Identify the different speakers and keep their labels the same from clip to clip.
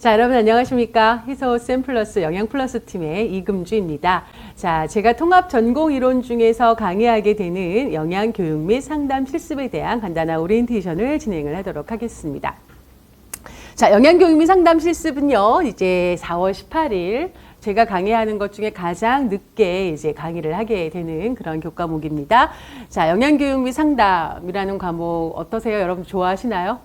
Speaker 1: 자, 여러분 안녕하십니까? 희소쌤 플러스 영양 플러스 팀의 이금주입니다. 자, 제가 통합 전공 이론 중에서 강의하게 되는 영양 교육 및 상담 실습에 대한 간단한 오리엔테이션을 진행을 하도록 하겠습니다. 자, 영양 교육 및 상담 실습은요, 이제 4월 18일 제가 강의하는 것 중에 가장 늦게 이제 강의를 하게 되는 그런 교과목입니다. 자, 영양교육 및 상담이라는 과목 어떠세요? 여러분 좋아하시나요?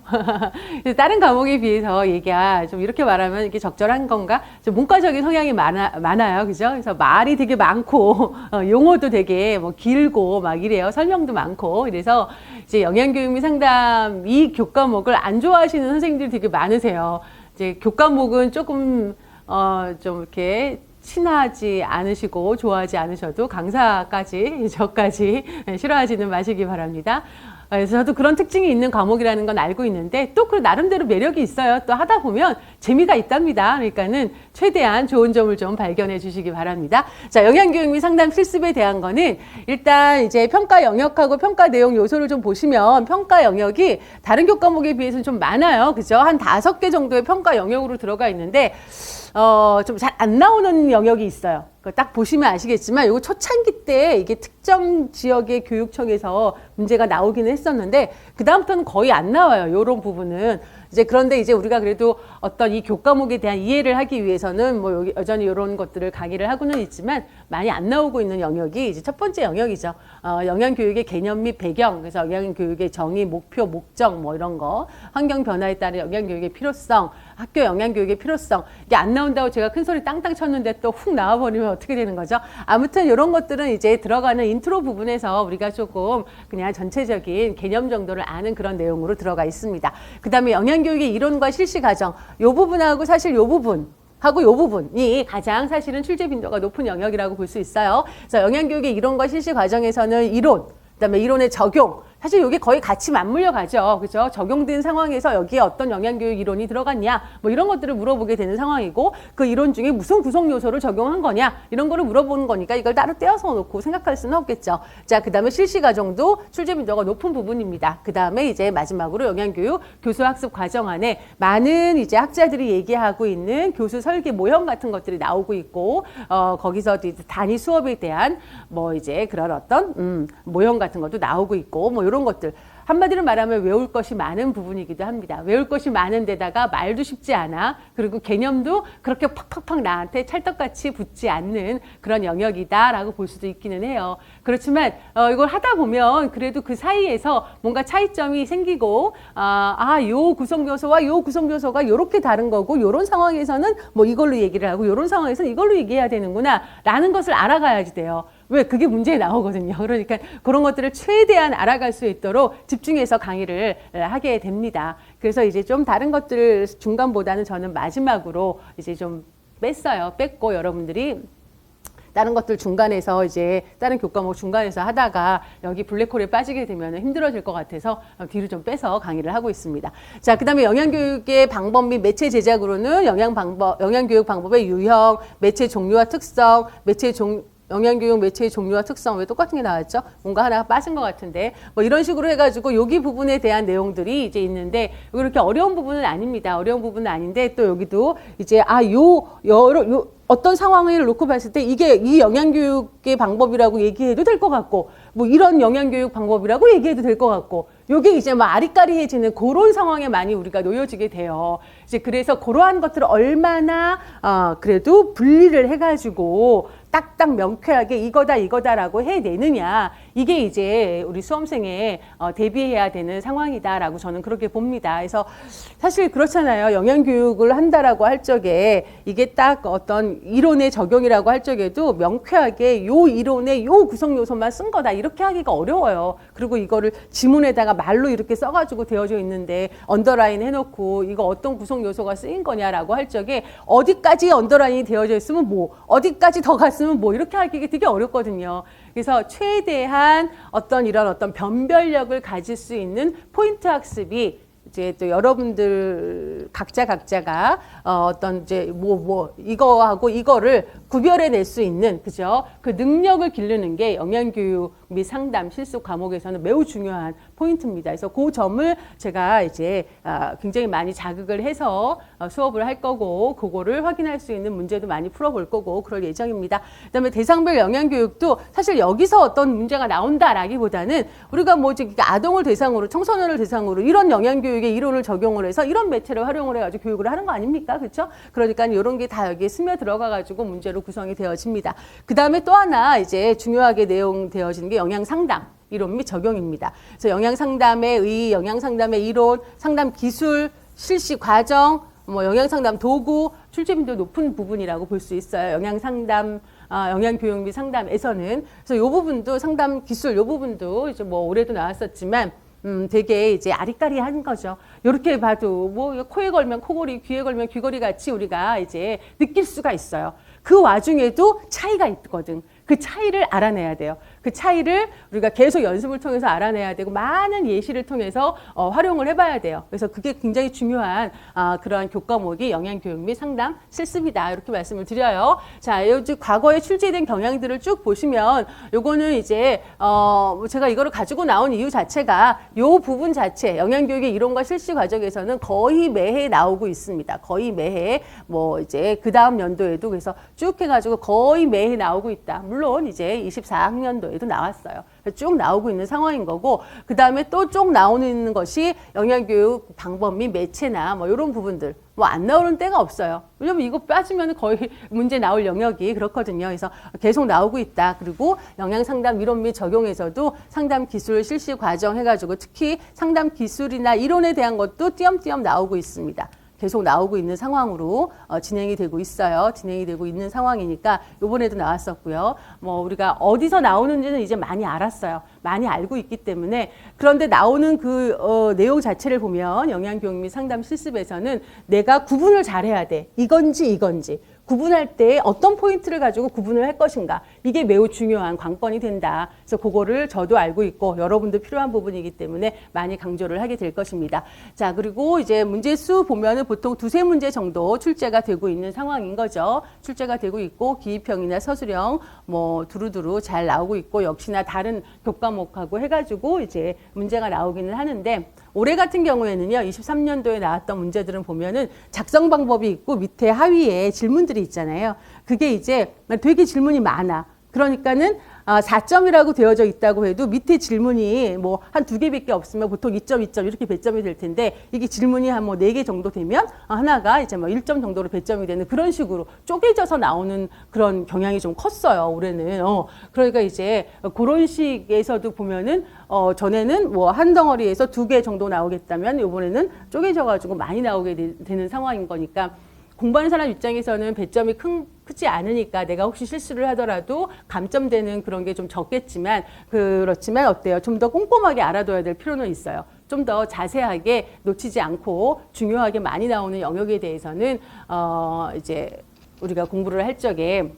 Speaker 1: 다른 과목에 비해서 얘기가 좀 이렇게 말하면 이게 적절한 건가? 좀 문과적인 성향이 많아요. 그죠? 그래서 말이 되게 많고, 용어도 되게 뭐 길고 막 이래요. 설명도 많고. 그래서 이제 영양교육 및 상담 이 교과목을 안 좋아하시는 선생님들이 되게 많으세요. 이제 교과목은 조금 좀 이렇게 친하지 않으시고 좋아하지 않으셔도 강사까지 저까지 싫어하지는 마시기 바랍니다. 그래서 저도 그런 특징이 있는 과목이라는 건 알고 있는데 또 그 나름대로 매력이 있어요. 또 하다 보면 재미가 있답니다. 그러니까는 최대한 좋은 점을 좀 발견해 주시기 바랍니다. 자, 영양교육 및 상담 실습에 대한 거는 일단 이제 평가 영역하고 평가 내용 요소를 좀 보시면 평가 영역이 다른 교과목에 비해서는 좀 많아요. 그죠? 한 5개 정도의 평가 영역으로 들어가 있는데 좀 잘 안 나오는 영역이 있어요. 딱 보시면 아시겠지만 이거 초창기 때 이게 특정 지역의 교육청에서 문제가 나오기는 했었는데 그 다음부터는 거의 안 나와요. 이런 부분은. 이제 그런데 이제 우리가 그래도 어떤 이 교과목에 대한 이해를 하기 위해서는 뭐 여전히 이런 것들을 강의를 하고는 있지만 많이 안 나오고 있는 영역이 이제 첫 번째 영역이죠. 영양교육의 개념 및 배경, 그래서 영양교육의 정의, 목표, 목적 뭐 이런 거, 환경 변화에 따른 영양교육의 필요성, 학교 영양교육의 필요성, 이게 안 나온다고 제가 큰 소리 땅땅 쳤는데 또 훅 나와버리면 어떻게 되는 거죠? 아무튼 이런 것들은 이제 들어가는 인트로 부분에서 우리가 조금 그냥 전체적인 개념 정도를 아는 그런 내용으로 들어가 있습니다. 그 다음에 영양교육의 이론과 실시 과정, 요 부분하고 사실 요 부분, 하고 요 부분이 가장 사실은 출제 빈도가 높은 영역이라고 볼 수 있어요. 그래서 영양교육의 이론과 실시 과정에서는 이론, 그다음에 이론의 적용, 사실 이게 거의 같이 맞물려 가죠. 그죠? 적용된 상황에서 여기에 어떤 영양교육 이론이 들어갔냐, 뭐 이런 것들을 물어보게 되는 상황이고, 그 이론 중에 무슨 구성 요소를 적용한 거냐, 이런 거를 물어보는 거니까 이걸 따로 떼어서 놓고 생각할 수는 없겠죠. 자, 그 다음에 실시 과정도 출제 빈도가 높은 부분입니다. 그 다음에 이제 마지막으로 영양교육 교수 학습 과정 안에 많은 이제 학자들이 얘기하고 있는 교수 설계 모형 같은 것들이 나오고 있고, 거기서 단위 수업에 대한 뭐 이제 그런 어떤 모형 같은 것도 나오고 있고, 뭐 이런 것들 한마디로 말하면 외울 것이 많은 부분이기도 합니다. 외울 것이 많은 데다가 말도 쉽지 않아. 그리고 개념도 그렇게 팍팍팍 나한테 찰떡같이 붙지 않는 그런 영역이다라고 볼 수도 있기는 해요. 그렇지만 이걸 하다 보면 그래도 그 사이에서 뭔가 차이점이 생기고 요 구성 요소와 요 구성 요소가 요렇게 다른 거고 요런 상황에서는 뭐 이걸로 얘기를 하고 요런 상황에서는 이걸로 얘기해야 되는구나 라는 것을 알아가야지 돼요. 왜? 그게 문제에 나오거든요. 그러니까 그런 것들을 최대한 알아갈 수 있도록 집중해서 강의를 하게 됩니다. 그래서 이제 좀 다른 것들을 중간보다는 저는 마지막으로 이제 좀 뺐고 여러분들이 다른 것들 중간에서 이제 다른 교과목 중간에서 하다가 여기 블랙홀에 빠지게 되면 힘들어질 것 같아서 뒤로 좀 빼서 강의를 하고 있습니다. 자, 그 다음에 영양교육의 방법 및 매체 제작으로는 영양교육 방법의 유형, 매체 종류와 특성, 영양교육 매체의 종류와 특성, 왜 똑같은 게 나왔죠? 뭔가 하나 빠진 것 같은데 뭐 이런 식으로 해가지고 여기 부분에 대한 내용들이 이제 있는데 이렇게 어려운 부분은 아닙니다. 어려운 부분은 아닌데 또 여기도 이제 어떤 상황을 놓고 봤을 때 이게 이 영양교육의 방법이라고 얘기해도 될 것 같고 뭐 이런 영양교육 방법이라고 얘기해도 될 것 같고 요게 이제 막 아리까리해지는 그런 상황에 많이 우리가 놓여지게 돼요. 이제 그래서 그러한 것들을 얼마나 그래도 분리를 해가지고 딱딱 명쾌하게 이거다라고 해내느냐, 이게 이제 우리 수험생의 대비해야 되는 상황이다라고 저는 그렇게 봅니다. 그래서 사실 그렇잖아요. 영양교육을 한다라고 할 적에 이게 딱 어떤 이론의 적용이라고 할 적에도 명쾌하게 요 이론의 요 구성 요소만 쓴 거다 이렇게 하기가 어려워요. 그리고 이거를 지문에다가 말로 이렇게 써가지고 되어져 있는데 언더라인 해놓고 이거 어떤 구성 요소가 쓰인 거냐라고 할 적에 어디까지 언더라인이 되어져 있으면 뭐, 어디까지 더 갔으면 뭐 이렇게 하기 되게 어렵거든요. 그래서 최대한 이런 어떤 변별력을 가질 수 있는 포인트 학습이 이제 또 여러분들 각자가 어떤 이제 이거하고 이거를 구별해낼 수 있는, 그죠? 그 능력을 기르는 게 영양교육 및 상담 실습 과목에서는 매우 중요한 포인트입니다. 그래서 그 점을 제가 이제 굉장히 많이 자극을 해서 수업을 할 거고, 그거를 확인할 수 있는 문제도 많이 풀어볼 거고 그럴 예정입니다. 그다음에 대상별 영양교육도 사실 여기서 어떤 문제가 나온다라기보다는 우리가 뭐 아동을 대상으로, 청소년을 대상으로 이런 영양교육의 이론을 적용을 해서 이런 매체를 활용을 해가지고 교육을 하는 거 아닙니까? 그렇죠? 그러니까 이런 게 다 여기에 스며 들어가가지고 문제로 구성이 되어집니다. 그 다음에 또 하나 이제 중요하게 내용되어지는 게 영양 상담. 이론 및 적용입니다. 그래서 영양 상담의 의, 영양 상담의 이론, 상담 기술, 실시 과정, 뭐 영양 상담 도구, 출제빈도 높은 부분이라고 볼 수 있어요. 영양 상담, 영양 교육 및 상담에서는. 그래서 이 부분도 상담 기술, 이 부분도 이제 뭐 올해도 나왔었지만 되게 이제 아리까리한 거죠. 이렇게 봐도 뭐 코에 걸면 코골이, 귀에 걸면 귀걸이 같이 우리가 이제 느낄 수가 있어요. 그 와중에도 차이가 있거든. 그 차이를 알아내야 돼요. 그 차이를 우리가 계속 연습을 통해서 알아내야 되고 많은 예시를 통해서 활용을 해봐야 돼요. 그래서 그게 굉장히 중요한 그러한 교과목이 영양교육 및 상담 실습이다. 이렇게 말씀을 드려요. 자, 요즘 과거에 출제된 경향들을 쭉 보시면 요거는 이제 제가 이거를 가지고 나온 이유 자체가 요 부분 자체 영양교육의 이론과 실시 과정에서는 거의 매해 나오고 있습니다. 거의 매해 뭐 이제 그 다음 연도에도 그래서 쭉 해가지고 거의 매해 나오고 있다. 물론 이제 24학년도에도 나왔어요. 쭉 나오고 있는 상황인 거고, 그 다음에 또 쭉 나오는 것이 영양교육 방법 및 매체나 뭐 이런 부분들 뭐 안 나오는 때가 없어요. 왜냐면 이거 빠지면 거의 문제 나올 영역이 그렇거든요. 그래서 계속 나오고 있다. 그리고 영양상담 이론 및 적용에서도 상담 기술 실시 과정 해가지고 특히 상담 기술이나 이론에 대한 것도 띄엄띄엄 나오고 있습니다. 계속 나오고 있는 상황으로 진행이 되고 있어요. 진행이 되고 있는 상황이니까 이번에도 나왔었고요. 뭐 우리가 어디서 나오는지는 이제 많이 알았어요. 많이 알고 있기 때문에. 그런데 나오는 그 내용 자체를 보면 영양교육 및 상담 실습에서는 내가 구분을 잘해야 돼. 이건지 이건지. 구분할 때 어떤 포인트를 가지고 구분을 할 것인가. 이게 매우 중요한 관건이 된다. 그래서 그거를 저도 알고 있고 여러분도 필요한 부분이기 때문에 많이 강조를 하게 될 것입니다. 자, 그리고 이제 문제 수 보면은 보통 두세 문제 정도 출제가 되고 있는 상황인 거죠. 출제가 되고 있고 기입형이나 서술형 뭐 두루두루 잘 나오고 있고 역시나 다른 교과목하고 해가지고 이제 문제가 나오기는 하는데 올해 같은 경우에는요, 23년도에 나왔던 문제들은 보면은 작성 방법이 있고 밑에 하위에 질문들이 있잖아요. 그게 이제 되게 질문이 많아. 그러니까는 4점이라고 되어져 있다고 해도 밑에 질문이 뭐 한 두 개밖에 없으면 보통 2점, 2점 이렇게 배점이 될 텐데 이게 질문이 한 뭐 4개 정도 되면 하나가 이제 뭐 1점 정도로 배점이 되는 그런 식으로 쪼개져서 나오는 그런 경향이 좀 컸어요, 올해는. 그러니까 이제 그런 식에서도 보면은 전에는 뭐 한 덩어리에서 2개 정도 나오겠다면 이번에는 쪼개져가지고 많이 나오게 되는 상황인 거니까 공부하는 사람 입장에서는 배점이 크지 않으니까 내가 혹시 실수를 하더라도 감점되는 그런 게 좀 적겠지만 그렇지만 어때요? 좀 더 꼼꼼하게 알아둬야 될 필요는 있어요. 좀 더 자세하게 놓치지 않고 중요하게 많이 나오는 영역에 대해서는 이제 우리가 공부를 할 적에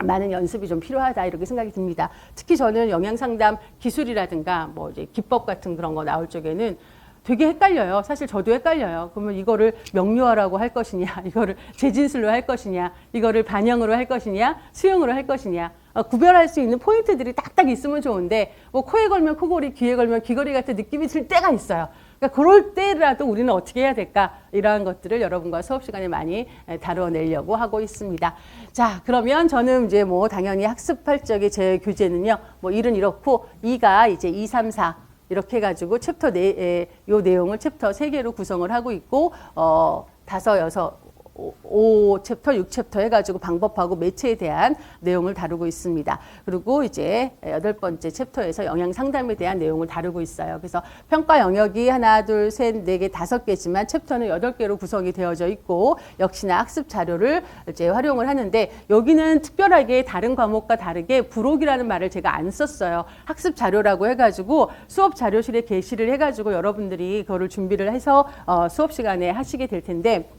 Speaker 1: 많은 연습이 좀 필요하다 이렇게 생각이 듭니다. 특히 저는 영양상담 기술이라든가 뭐 이제 기법 같은 그런 거 나올 적에는 되게 헷갈려요. 사실 저도 헷갈려요. 그러면 이거를 명료화라고 할 것이냐, 이거를 재진술로 할 것이냐, 이거를 반영으로 할 것이냐, 수용으로 할 것이냐. 구별할 수 있는 포인트들이 딱딱 있으면 좋은데 뭐 코에 걸면 코골이, 귀에 걸면 귀걸이 같은 느낌이 들 때가 있어요. 그러니까 그럴 때라도 우리는 어떻게 해야 될까? 이러한 것들을 여러분과 수업 시간에 많이 다뤄내려고 하고 있습니다. 자, 그러면 저는 이제 뭐 당연히 학습할 적에 제 교재는요, 뭐 1은 이렇고 2가 이제 2, 3, 4 이렇게 해가지고 챕터 요 내용을 챕터 3개로 구성을 하고 있고, 5, 6, 5챕터, 6챕터 해가지고 방법하고 매체에 대한 내용을 다루고 있습니다. 그리고 이제 8번째 챕터에서 영양 상담에 대한 내용을 다루고 있어요. 그래서 평가 영역이 하나, 둘, 셋, 네 개, 5개지만 챕터는 8개로 구성이 되어져 있고 역시나 학습 자료를 이제 활용을 하는데 여기는 특별하게 다른 과목과 다르게 부록이라는 말을 제가 안 썼어요. 학습 자료라고 해가지고 수업 자료실에 게시를 해가지고 여러분들이 그거를 준비를 해서 수업 시간에 하시게 될 텐데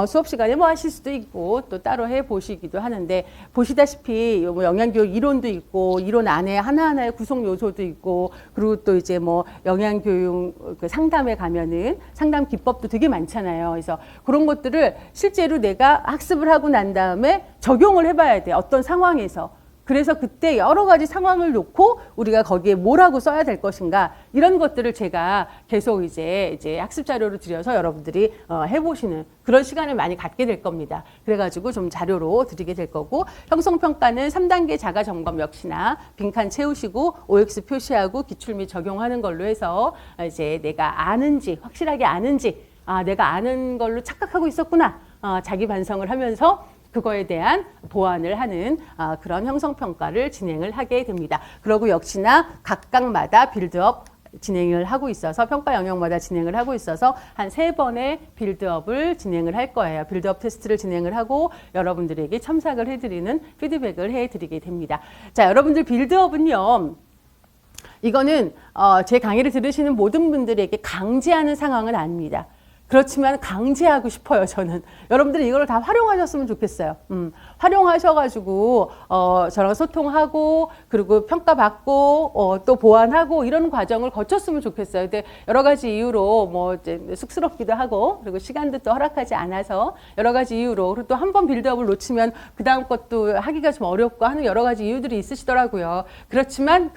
Speaker 1: 수업 시간에 뭐 하실 수도 있고 또 따로 해 보시기도 하는데 보시다시피 뭐 영양교육 이론도 있고 이론 안에 하나하나의 구성 요소도 있고 그리고 또 이제 뭐 영양교육 그 상담에 가면은 상담 기법도 되게 많잖아요. 그래서 그런 것들을 실제로 내가 학습을 하고 난 다음에 적용을 해봐야 돼. 어떤 상황에서. 그래서 그때 여러 가지 상황을 놓고 우리가 거기에 뭐라고 써야 될 것인가 이런 것들을 제가 계속 이제 학습 자료로 드려서 여러분들이 해보시는 그런 시간을 많이 갖게 될 겁니다. 그래가지고 좀 자료로 드리게 될 거고 형성평가는 3단계 자가 점검 역시나 빈칸 채우시고 OX 표시하고 기출 및 적용하는 걸로 해서 이제 내가 아는지 확실하게 아는지 내가 아는 걸로 착각하고 있었구나 자기 반성을 하면서 그거에 대한 보완을 하는 그런 형성평가를 진행을 하게 됩니다. 그리고 역시나 각각마다 빌드업 진행을 하고 있어서 평가 영역마다 진행을 하고 있어서 한 3번의 빌드업을 진행을 할 거예요. 빌드업 테스트를 진행을 하고 여러분들에게 첨삭을 해드리는 피드백을 해드리게 됩니다. 자, 여러분들 빌드업은요. 이거는 제 강의를 들으시는 모든 분들에게 강제하는 상황은 아닙니다. 그렇지만 강제하고 싶어요, 저는. 여러분들이 이걸 다 활용하셨으면 좋겠어요. 활용하셔가지고, 저랑 소통하고, 그리고 평가받고, 또 보완하고, 이런 과정을 거쳤으면 좋겠어요. 근데 여러 가지 이유로, 뭐, 이제 쑥스럽기도 하고, 그리고 시간도 또 허락하지 않아서, 여러 가지 이유로, 그리고 또 한 번 빌드업을 놓치면, 그 다음 것도 하기가 좀 어렵고 하는 여러 가지 이유들이 있으시더라고요. 그렇지만,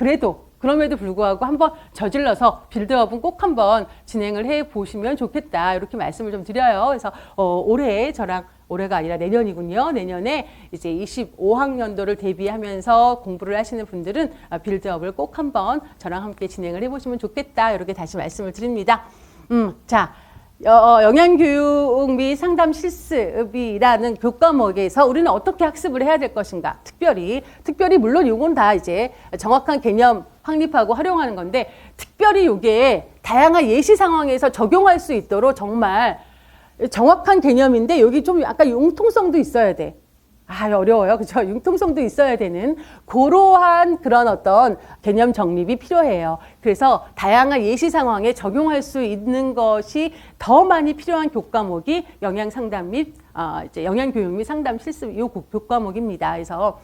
Speaker 1: 그럼에도 불구하고 한번 저질러서 빌드업은 꼭 한번 진행을 해 보시면 좋겠다. 이렇게 말씀을 좀 드려요. 그래서 올해 저랑 올해가 아니라 내년이군요. 내년에 이제 25학년도를 대비하면서 공부를 하시는 분들은 빌드업을 꼭 한번 저랑 함께 진행을 해 보시면 좋겠다. 이렇게 다시 말씀을 드립니다. 자. 영양교육 및 상담 실습이라는 교과목에서 우리는 어떻게 학습을 해야 될 것인가? 특별히 물론 이건 다 이제 정확한 개념 확립하고 활용하는 건데 특별히 이게 다양한 예시 상황에서 적용할 수 있도록 정말 정확한 개념인데 여기 좀 약간 융통성도 있어야 돼. 어려워요. 그죠? 융통성도 있어야 되는 그러한 그런 어떤 개념 정립이 필요해요. 그래서 다양한 예시 상황에 적용할 수 있는 것이 더 많이 필요한 교과목이 영양 상담 및 이제 영양 교육 및 상담 실습 이 교과목입니다. 그래서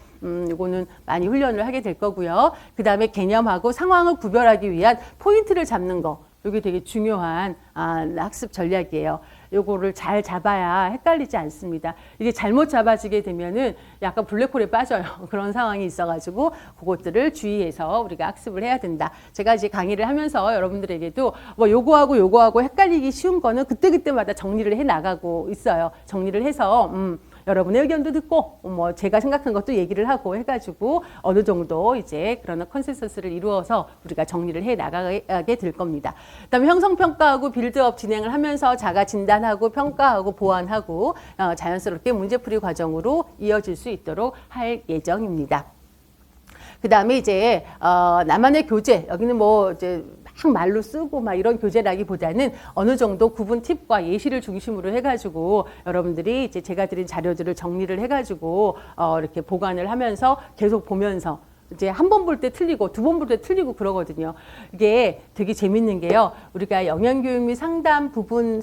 Speaker 1: 이거는 많이 훈련을 하게 될 거고요. 그다음에 개념하고 상황을 구별하기 위한 포인트를 잡는 거. 이게 되게 중요한 학습 전략이에요. 요거를 잘 잡아야 헷갈리지 않습니다. 이게 잘못 잡아지게 되면은 약간 블랙홀에 빠져요. 그런 상황이 있어가지고 그것들을 주의해서 우리가 학습을 해야 된다. 제가 이제 강의를 하면서 여러분들에게도 뭐 요거하고 헷갈리기 쉬운 거는 그때그때마다 정리를 해 나가고 있어요. 정리를 해서 여러분의 의견도 듣고 뭐 제가 생각한 것도 얘기를 하고 해가지고 어느 정도 이제 그런 컨센서스를 이루어서 우리가 정리를 해 나가게 될 겁니다. 그다음에 형성평가하고 빌드업 진행을 하면서 자가 진단하고 평가하고 보완하고 자연스럽게 문제풀이 과정으로 이어질 수 있도록 할 예정입니다. 그 다음에 이제 나만의 교재 여기는 뭐 이제 막 말로 쓰고 막 이런 교재라기보다는 어느 정도 구분 팁과 예시를 중심으로 해가지고 여러분들이 이제 제가 드린 자료들을 정리를 해가지고 이렇게 보관을 하면서 계속 보면서 이제 한 번 볼 때 틀리고 두 번 볼 때 틀리고 그러거든요. 이게 되게 재밌는 게요. 우리가 영양교육 및 상담 부분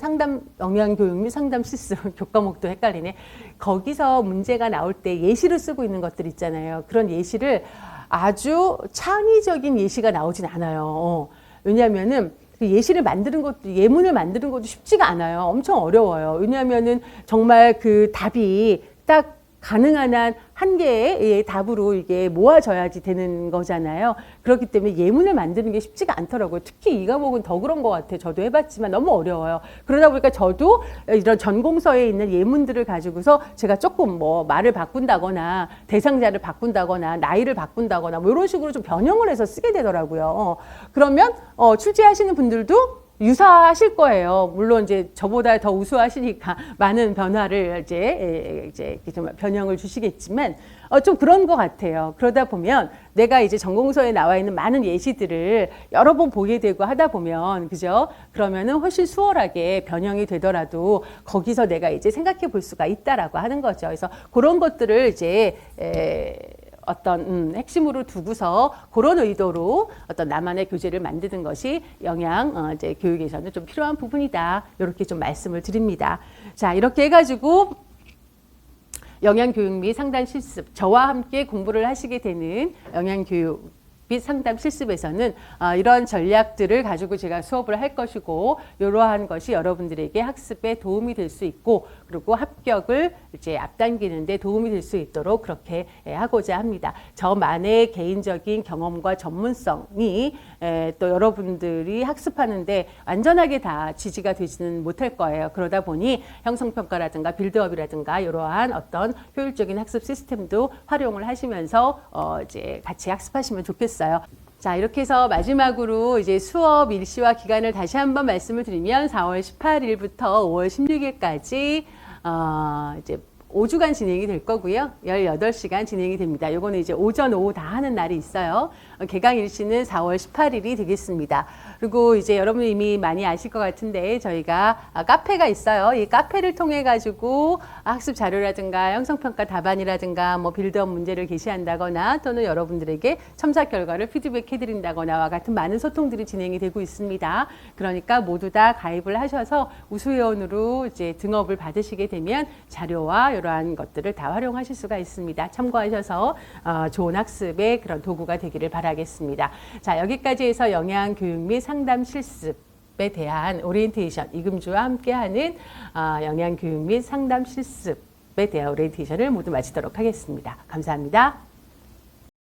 Speaker 1: 영양교육 및 상담 실습 교과목도 헷갈리네. 거기서 문제가 나올 때 예시를 쓰고 있는 것들 있잖아요. 그런 예시를 아주 창의적인 예시가 나오진 않아요. 왜냐하면은 그 예시를 만드는 것도 예문을 만드는 것도 쉽지가 않아요. 엄청 어려워요. 왜냐하면은 정말 그 답이 딱 가능한 한 한 개의 답으로 이게 모아져야지 되는 거잖아요. 그렇기 때문에 예문을 만드는 게 쉽지가 않더라고요. 특히 이 과목은 더 그런 것 같아요. 저도 해봤지만 너무 어려워요. 그러다 보니까 저도 이런 전공서에 있는 예문들을 가지고서 제가 조금 뭐 말을 바꾼다거나 대상자를 바꾼다거나 나이를 바꾼다거나 뭐 이런 식으로 좀 변형을 해서 쓰게 되더라고요. 그러면 출제하시는 분들도 유사하실 거예요. 물론 이제 저보다 더 우수하시니까 많은 변화를 이제 좀 변형을 주시겠지만 좀 그런 것 같아요. 그러다 보면 내가 이제 전공서에 나와 있는 많은 예시들을 여러 번 보게 되고 하다 보면 그죠? 그러면은 훨씬 수월하게 변형이 되더라도 거기서 내가 이제 생각해 볼 수가 있다라고 하는 거죠. 그래서 그런 것들을 이제 어떤 핵심으로 두고서 그런 의도로 어떤 나만의 교재를 만드는 것이 영양 이제 교육에서는 좀 필요한 부분이다. 이렇게 좀 말씀을 드립니다. 자, 이렇게 해가지고 영양교육 및 상담 실습 저와 함께 공부를 하시게 되는 영양교육 및 상담 실습에서는 이런 전략들을 가지고 제가 수업을 할 것이고 이러한 것이 여러분들에게 학습에 도움이 될 수 있고 그리고 합격을 이제 앞당기는 데 도움이 될 수 있도록 그렇게 하고자 합니다. 저만의 개인적인 경험과 전문성이 또 여러분들이 학습하는데 완전하게 다 지지가 되지는 못할 거예요. 그러다 보니 형성평가라든가 빌드업이라든가 이러한 어떤 효율적인 학습 시스템도 활용을 하시면서 이제 같이 학습하시면 좋겠어요. 자, 이렇게 해서 마지막으로 이제 수업 일시와 기간을 다시 한번 말씀을 드리면 4월 18일부터 5월 16일까지 이제 5주간 진행이 될 거고요. 18시간 진행이 됩니다. 요거는 이제 오전, 오후 다 하는 날이 있어요. 개강 일시는 4월 18일이 되겠습니다. 그리고 이제 여러분 이미 많이 아실 것 같은데 저희가 카페가 있어요. 이 카페를 통해 가지고 학습 자료라든가 형성평가 답안이라든가 뭐 빌드업 문제를 게시한다거나 또는 여러분들에게 첨삭 결과를 피드백 해드린다거나와 같은 많은 소통들이 진행이 되고 있습니다. 그러니까 모두 다 가입을 하셔서 우수회원으로 이제 등업을 받으시게 되면 자료와 이러한 것들을 다 활용하실 수가 있습니다. 참고하셔서 좋은 학습의 그런 도구가 되기를 바라겠습니다. 자, 여기까지 해서 영양교육 및 상담 실습에 대한 오리엔테이션, 이금주와 함께하는 영양교육 및 상담 실습에 대한 오리엔테이션을 모두 마치도록 하겠습니다. 감사합니다.